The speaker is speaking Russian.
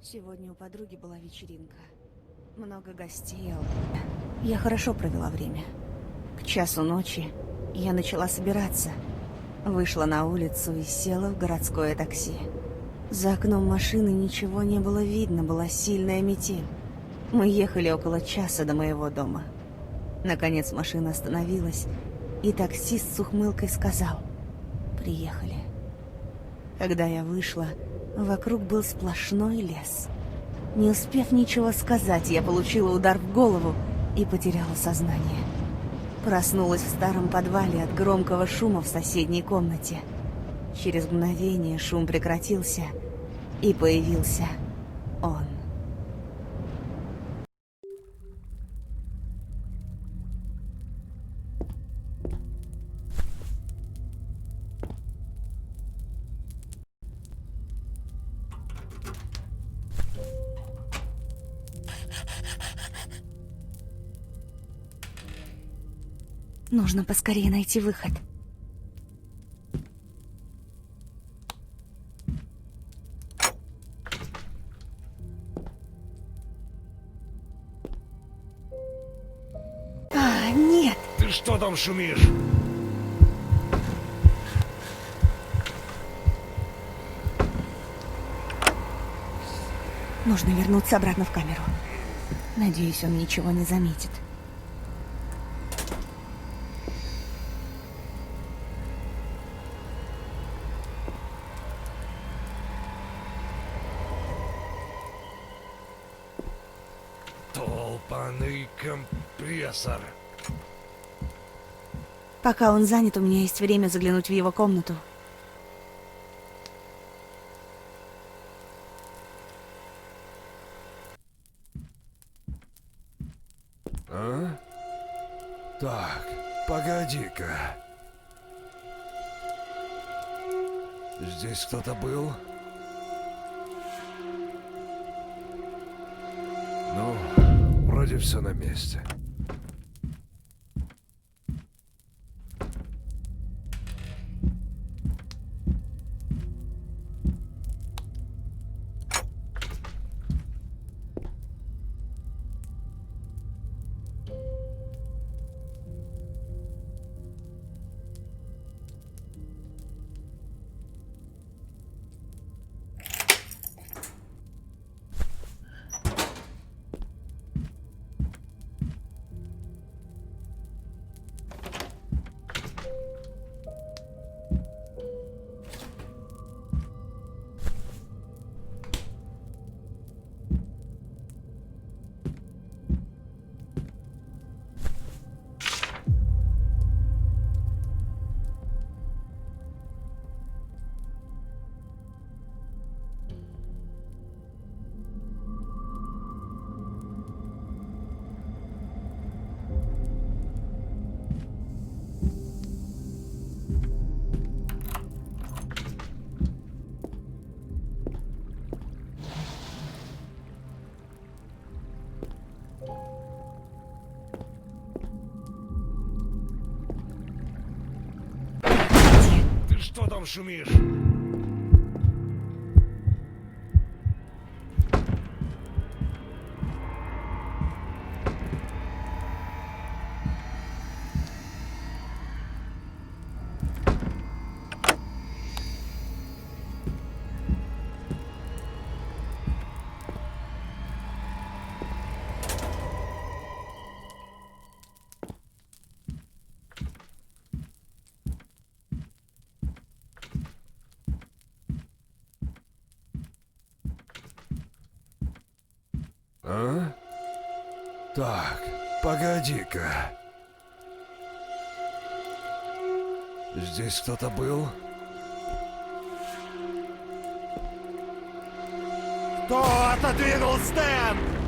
Сегодня у подруги была вечеринка. Много гостей. Я хорошо провела время. К часу ночи я начала собираться. Вышла на улицу и села в городское такси. За окном машины ничего не было видно, была сильная метель. Мы ехали около часа до моего дома. Наконец машина остановилась, и таксист с ухмылкой сказал: «Приехали». Когда я вышла, вокруг был сплошной лес. Не успев ничего сказать, я получила удар в голову и потеряла сознание. Проснулась в старом подвале от громкого шума в соседней комнате. Через мгновение шум прекратился, и появился он. Нужно поскорее найти выход. Нет! Ты что там шумишь? Нужно вернуться обратно в камеру. Надеюсь, он ничего не заметит. Толпаный компрессор. Пока он занят, у меня есть время заглянуть в его комнату. А? Так, погоди-ка. Здесь кто-то был? Ну, вроде все на месте. Ты что там шумишь? А? Так, погоди-ка. Здесь кто-то был? Кто отодвинул стенд?